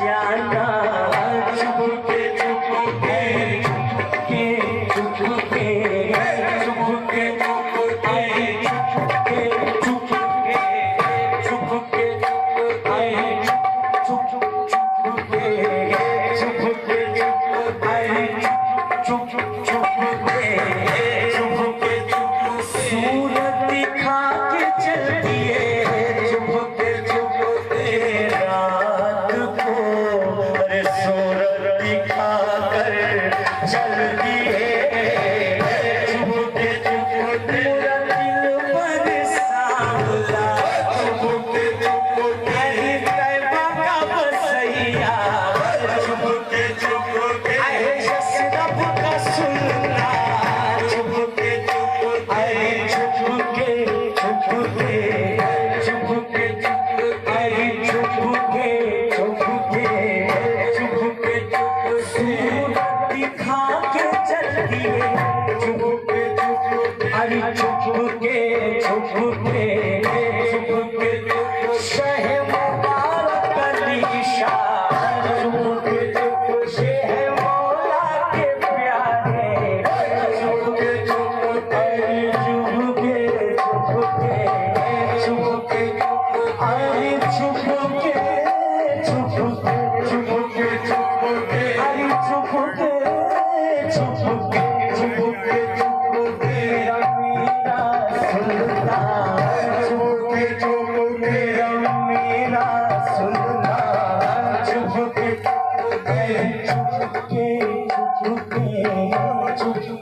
जाना चुपके चुपके चुपके चुपके चुपके चुपके चुपके सूरत दिखा के चल दिए चुपके चुपके रात को, अरे सूरत दिखा कर चल दिए चुपके चुपके मेरा दिल पर सांवला चुपके चुपके तैबा का बसैया चुपके चुपके शरफ का सुनना चुपके चुपके चुपके चुपके चुपके चुपके चुपके चुपके सूरत दिखा के चल दिए चुपके चुपके अरे चुपके चुपके चुपके शह मुबारक अलीशा चुपके चुपके शह मौला के प्यारे चुपके चुपके चुपके चुपके चुपके अरे चुपके चुपके चुपके चुपके अरे चुपके चुपके चुपके चुपके मेरा मीरा सुनना चुपके चुपके मेरा सुनना चुपके चुपके चुपके चुपके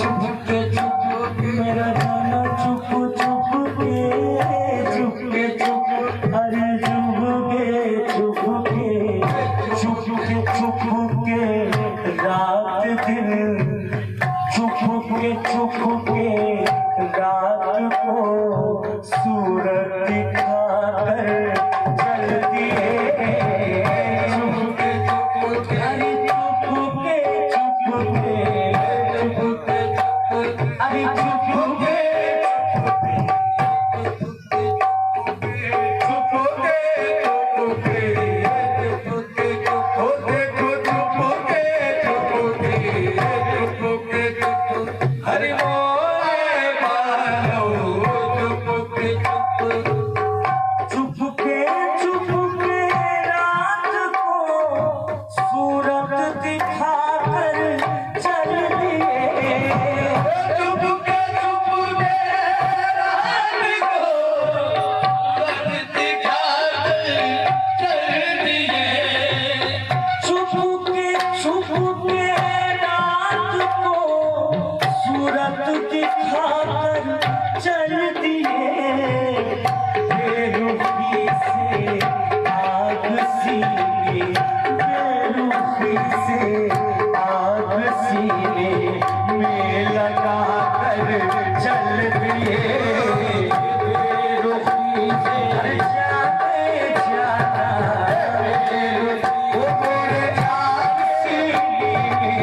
चुपके चुपके मेरा जाना चुप चुपके चुपके चुप अरे चुपके चुपके चुपके रात दिन चुपके चुपके रात को सूरत दिखा कर चल दिए चुपके चुपके अरे चुपके चुपके चुपके अरे चुपके हरि चुपके चुपके रात को सूरत दिखा कर चल दिए चुपके चुपके रात को सूरत दिखा कर चल दिए चुपके चुपके रात को सूरत दिखा कर चल दिए बेरुखी से आग सीने बेरुखी से आग सीने में लगा कर चल दिए बेरुखी से जाते जाना वो मेरे आग सीने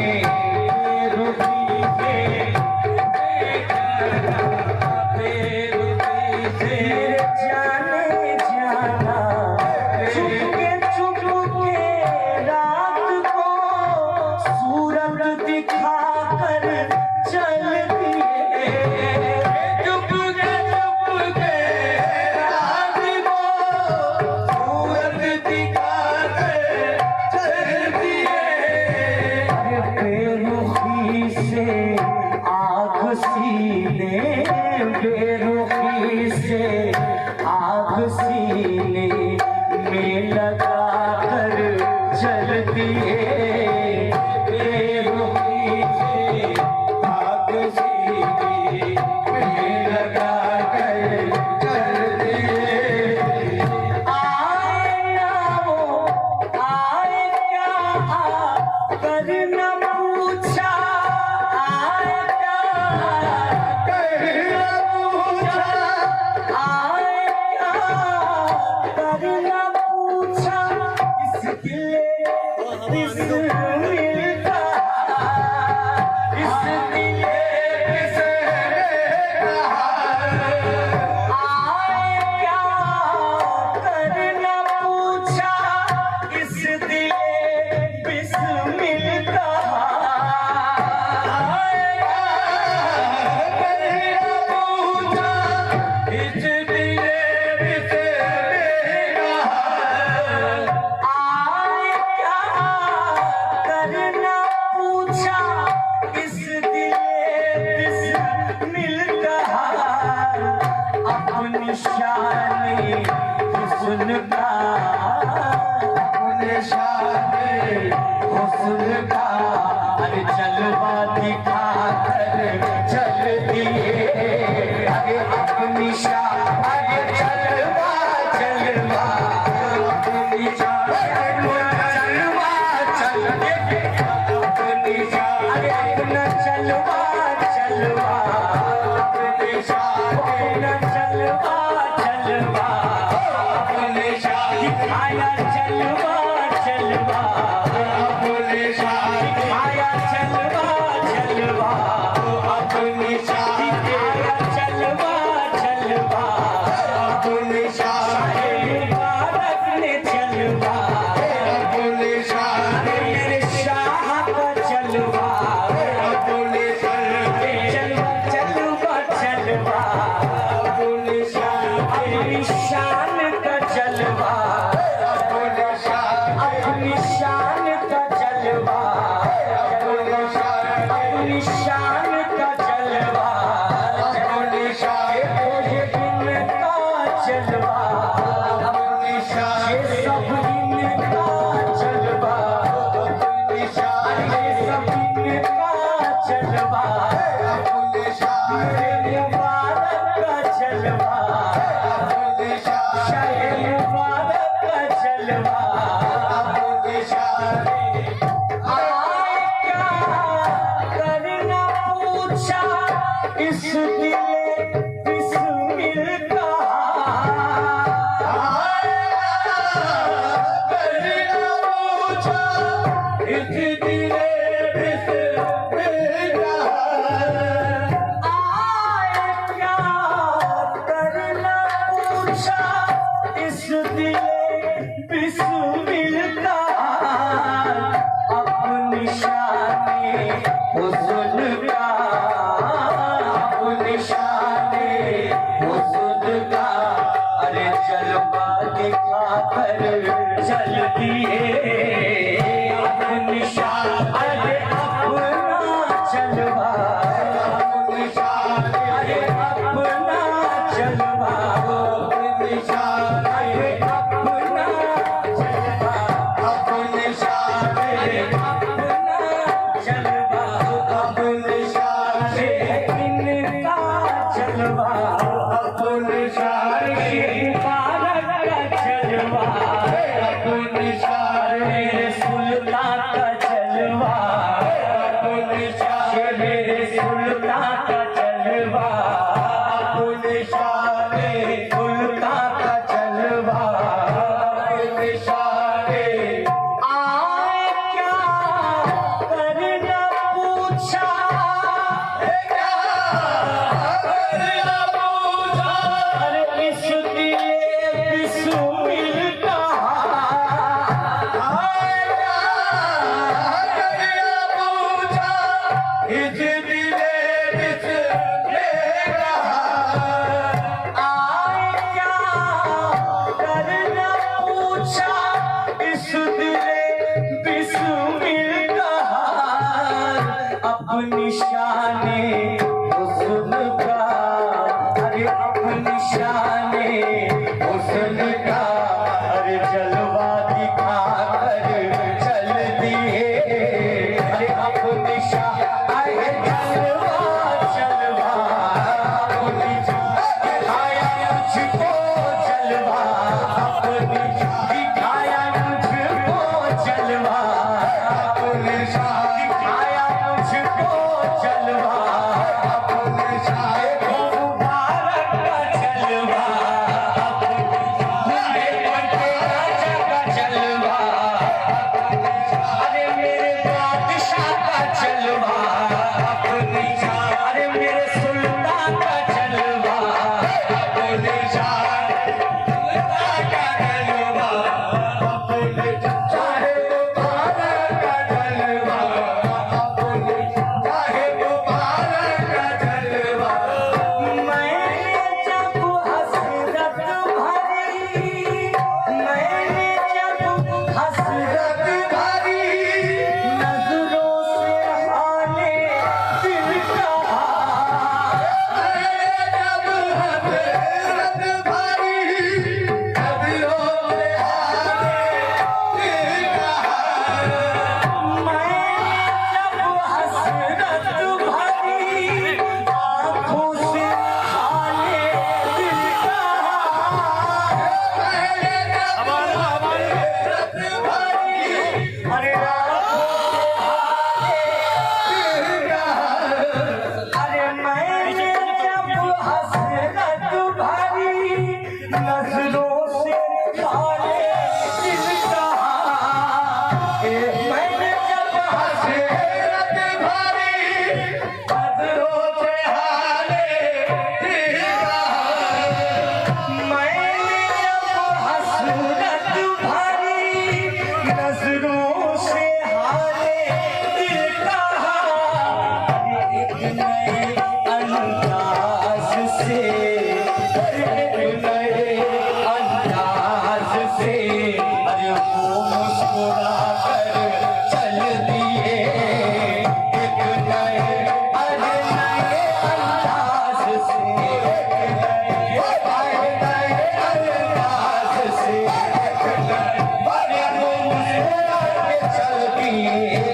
दिखा कर चल दिए, चुप के राज वो सूरत दिखा कर चल दिए। बेरुखी से आग सीने, बेरुखी से आग सीने में लगा कर जल दिए, बेरुखी से आग सीने में लगा कर चल दिए। आए ना वो आए क्या कर न पूछा, आए क्या कहना पूछा, आए क्या कर न पूछा, इसलिए इस मिलता, इसलिए किसे कहा आए क्या कर न पूछा, इस दिले बिस्मिल कहा। आए क्या कर न पूछा, इस दिले बिस्मिल कहा। अपनी शान हुस्न का, अपने शान हुस्न का अरे जलवा दिखा कर चल दिए, अरे अपनी शान अरे जलवा जलवा, अपनी शान जलवा चल दिए, अपनी शान अरे अपना जलवा जलवा, अपनी शान अपना जलवा जलवा, अपने शान दिखाया जलवा जलवा, अपने शान दिखाया जलवा जलवा, अपने शान दिखाया जलवा जलवा, अपने शान शाहे मुबारक ने जलवा, अपने शान मेरे शाह का जलवा, अपने शान जलवा जलवा जलवा, अपने शान अपनी शान का जलवा, अपने शान अपनी शान का जलवा, अपने शान अपनी शान का जलवा, अपने शान ये इनका जलवा, अपने शान ये सब इनका जलवा, अपने शान ये सब इनका जलवा, अपने शान ये मुबारक का जलवा, अपने शान शाहे मुबारक का जलवा। अपने शान आए क्या कर न पूछा, इस दिले बिस्मिल कहा। आए क्या कर न पूछा, इस दिले बिस्मिल कहा। अपनी शाने हुस्न का, अपनी शाने हुस्न का अरे जलवा दिखा कर चल दिए, अपनी शान अरे अपना जलवा, अपने शान अरे अपना जलवा, अपने शान अरे अपना जलवा, अपने शान अरे अपना जलवा, अपने शान इनका जलवा, अपने शान मुबारक का जलवा, अपने शान मेरे सुल्तान का जलवा, अपने शान मेरे सुल्तान का जलवा, अपने शान सुल्तान का जलवा। अपने शान आए क्या कर न पूछा, अरे इस दिले बिस्मिल कहा। इस दिले बिच मेरा आए क्या करना पूछा इस दिले बिस्मिल का अपनी शाने हुस्न का अरे अपनी शाने हुस्न का अरे जलवा दिखा कर चल दिए अरे अपनी शान अरे जलवा जलवा अपनी दिखाया मुझको जलवा अपनी दिखाया मुझको जलवा अपने शान दिखाया मुझको जलवा अपने शान मुबारक का जलवा मेरे बंटे राजा का जलवा अरे मेरे बादशाह का जलवा अरे मेरे सुल्तान का जलवा अपने शान का जलवा अपने चाहे तो भारत का जलवा अपने चाहे तो भारत का जलवा मैंने जब हसरत भरी मैंने जब हसरत भरी नजरों से हाले दिल का जब हसरत भरी नदियों से हारे दिल कहा मैंने जब हसरत भरी आंखों से हाले दिल का अरे अरे मैंने जब हसरत भरी नजरों से हाले दिल कहा मैंने जब हसरत भरी नजरों से हाले दिल मैंने जब हसरत भरी नजरों से हाले दिल कहा एक नए अंदाज से एक नए अंदाज से अरे वो मुस्कुरा कर चल दिए एक नए अरे नए अंदाज से एक नए अंदाज से अरे वो मुस्कुरा के चल दिए